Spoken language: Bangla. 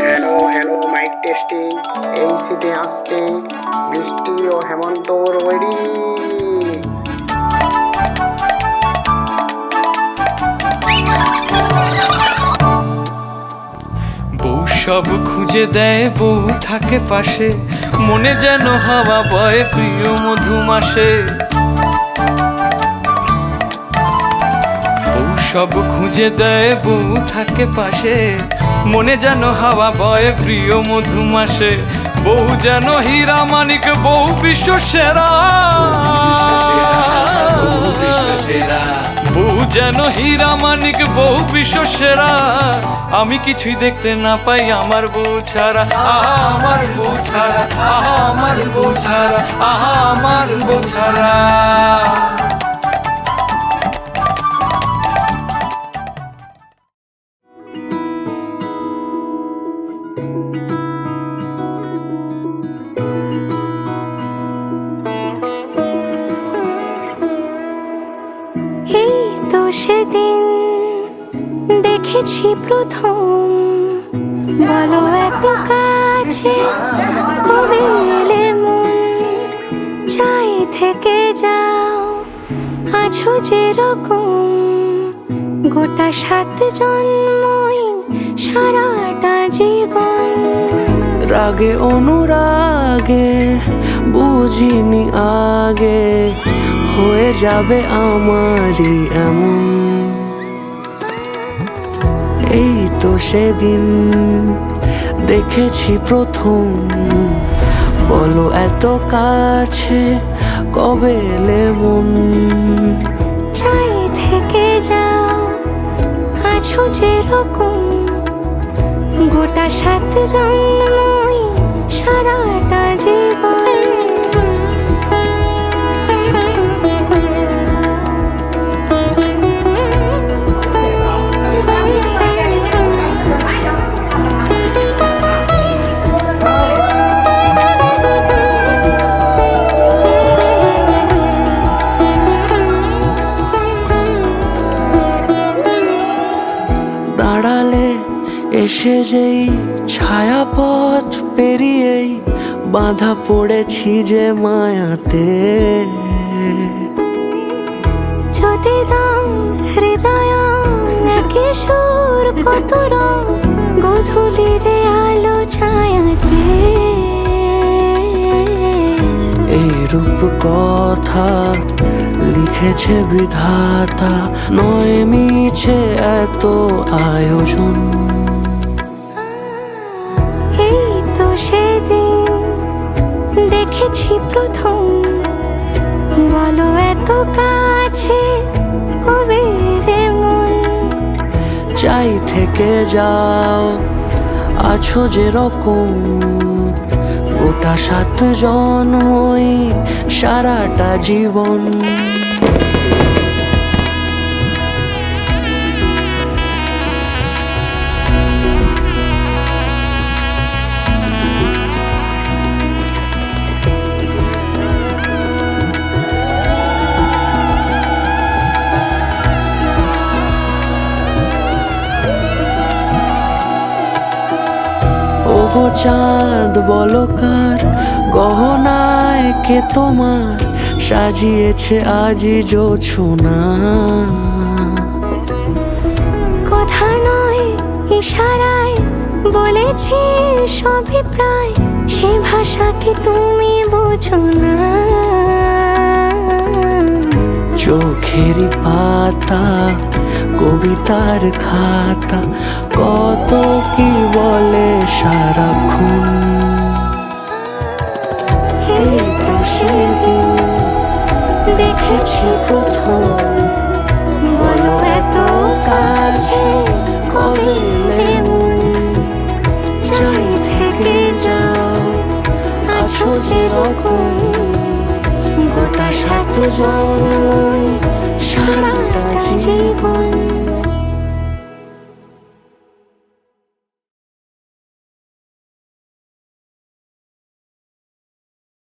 Hello hello, mic testing. এই সিটে আসছে বৃষ্টি ও হেমন্ত রেডি। বউ সব খুঁজে দেয়, বউ থাকে পাশে, মনে যেন হাওয়া বয় প্রিয় মধুমাসে। বউ সব খুঁজে দেয়, বউ থাকে পাশে, মনে যেন হাওয়া বয় প্রিয় মধুমাসে। বউ যেন হীরা মানিক, বউ বিশ্ব সেরা। বউ যেন হীরা মানিক, বউ বিশ্ব সেরা। আমি কিছুই দেখতে না পাই আমার বউ ছাড়া, আহা আমার বউ ছাড়া, আহা আমার বউ ছাড়া, আহা আমার বউ ছাড়া। এই তো সেদিন দেখেছি প্রথম, বলো এত কাছে কবে এলে মন। চাই থেকে যাও আছো যেরকম, গোটা 7 জন্মই সারাটা জীবন। রাগে অনুরাগে বুঝিনি আগে, হয়ে যাবে আমারই এমন। এই তো সেদিন দেখেছি প্রথম, বলো এত কাছে কবে এলে মন। চাই থেকে যাও আছো যেরকম, গোটা 7 জন্মই সারাটা জীবন। দাঁড়ালে এসে যেই ছায়াপথ পেরিয়েই বাঁধা পড়েছি যে মায়াতে। যদি দাও হৃদয় একে সুর কত রং, গধূলিরে আলো ছায়াতে। এই রূপ কথা লিখেছে বিধাতা, নয় মিছে এত আয়োজন। এই তো সেদিন দেখেছি প্রথম, বলো এত কাছে কবে এলে মন। চাই থেকে যাও আছো যেরকম, গোটা 7 জন্মই সারাটা জীবন। ওগো চাঁদ বলো কার গহনায় কে তোমার সাজিয়েছে আজি জোছনা। কথা নয় ইশারায় বলেছি সবই প্রায়, সে ভাষাকে তুমি বোঝো না। চোখেরই পাতা কবিতার খাতা, কত কি বলে সারাক্ষণ। এই তো সেদিন দেখেছি প্রথম, বলো এত কাছে কবে এলে মন। চাই থেকে যাও আছো যেরকম, গোটা 7 জন্মই সারাটা জীবন।